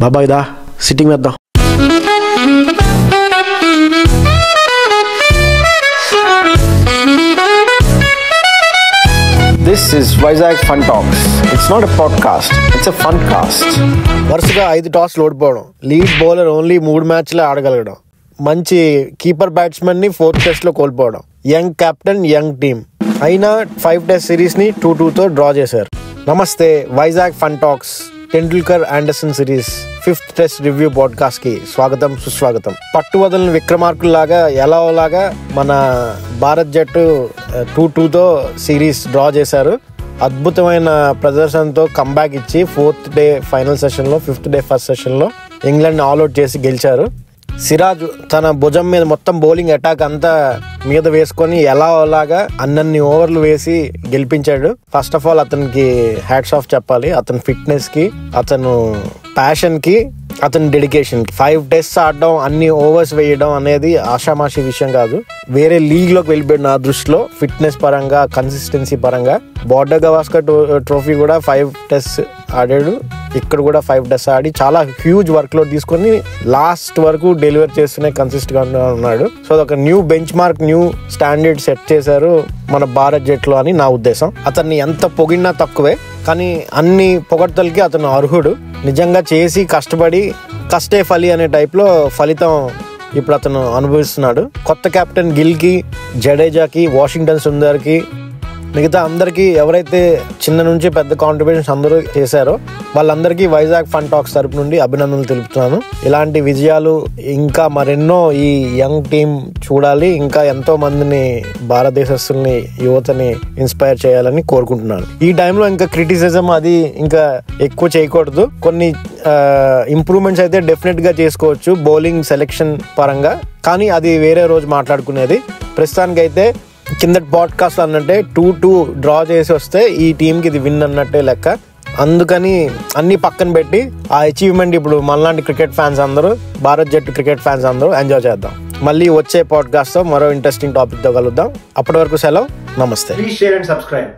బాబాయ్ దా సిట్టింగ్ వేద్దాం. This is Vizag Fun Talks. It's not a podcast, it's a fun cast. వరుసగా 5 టాస్లు ఓడిపోవడం, lead bowler only 3 మ్యాచ్లే ఆడగలగడం, మంచి keeper batsmen ని 4th test లో కోల్పోవడం, యంగ్ కెప్టెన్ యంగ్ టీమ్ అయినా 5 టెస్ట్ సిరీస్ ని 2-2తో డ్రా చేశారు. నమస్తే, Vizag fun talks Tendulkar Anderson series 5th test review podcast కి స్వాగతం సుస్వాగతం. పట్టువదలని విక్రమార్కుల్లాగా ఎలాగోలాగా మన భారత్ జట్టు 2-2తో సిరీస్ డ్రా చేశారు. అద్భుతమైన ప్రదర్శనతో కంబ్యాక్ ఇచ్చి 4th డే ఫైనల్ సెషన్లో 5th డే ఫస్ట్ సెషన్లో ఇంగ్లాండ్ని ఆల్అౌట్ చేసి గెలిచారు. సిరాజ్ తన భుజం మీద మొత్తం బౌలింగ్ అటాక్ అంతా మీద వేసుకొని ఎలాగోలాగా అన్నన్ని ఓవర్లు వేసి గెలిపించాడు. ఫస్ట్ ఆఫ్ ఆల్ అతనికి హ్యాట్స్ ఆఫ్ చెప్పాలి. అతని ఫిట్నెస్ కి, అతను ప్యాషన్ కి, అతని డెడికేషన్ కి. 5 టెస్ట్స్ ఆడడం, అన్ని ఓవర్స్ వేయడం అనేది ఆషామాషి విషయం కాదు. వేరే లీగ్ లోకి వెళ్ళిపోయాడు నా దృష్టిలో. ఫిట్నెస్ పరంగా, కన్సిస్టెన్సీ పరంగా. బార్డర్ గవాస్కర్ ట్రోఫీ కూడా 5 టెస్ట్ ఆడాడు. ఇక్కడ కూడా 5 టెస్ట్ ఆడి చాలా హ్యూజ్ వర్క్ లోడ్ తీసుకొని లాస్ట్ వరకు డెలివర్ చేస్తూనే కన్సిస్టెంట్ గా ఉన్నాడు. సో ఒక new bench mark, new standard set చేశారు మన భారత్ జట్లో అని నా ఉద్దేశం. అతన్ని ఎంత పొగిడినా తక్కువే, కానీ అన్ని పొగడ్తలకి అతను అర్హుడు. నిజంగా చేసి కష్టపడి కష్టే ఫలి అనే టైప్లో ఫలితం ఇప్పుడు అతను అనుభవిస్తున్నాడు. కొత్త కెప్టెన్ గిల్కి, జడేజాకి, వాషింగ్టన్ సుందర్కి, మిగతా అందరికీ ఎవరైతే చిన్న నుంచి పెద్ద కాంట్రిబ్యూషన్స్ అందరూ చేశారో వాళ్ళందరికీ వైజాగ్ ఫన్ టాక్స్ తరపు నుండి అభినందనలు తెలుపుతున్నాను. ఇలాంటి విజయాలు ఇంకా మరెన్నో ఈ యంగ్ టీం చూడాలి. ఇంకా ఎంతో మందిని, భారతదేశస్తుల్ని, యువతని ఇన్స్పైర్ చేయాలని కోరుకుంటున్నాను. ఈ టైంలో ఇంకా క్రిటిసిజం అది ఇంకా ఎక్కువ చేయకూడదు. కొన్ని ఇంప్రూవ్మెంట్స్ అయితే డెఫినెట్ గా చేసుకోవచ్చు బౌలింగ్ సెలెక్షన్ పరంగా, కానీ అది వేరే రోజు మాట్లాడుకునేది. ప్రస్తుతానికైతే కిందటి పాడ్కాస్ట్ అన్నట్టే 2-2 డ్రా చేసి వస్తే ఈ టీంకి ఇది విన్ అన్నట్టే లెక్క. అందుకని అన్ని పక్కన పెట్టి ఆ అచీవ్మెంట్ ఇప్పుడు మనలాంటి క్రికెట్ ఫ్యాన్స్ అందరూ, భారత్ జట్టు క్రికెట్ ఫ్యాన్స్ అందరూ ఎంజాయ్ చేద్దాం. మళ్ళీ వచ్చే పాడ్కాస్ట్ తో మరో ఇంట్రెస్టింగ్ టాపిక్ తో కలుద్దాం. అప్పటి వరకు సెలవు, నమస్తే. Please share and subscribe.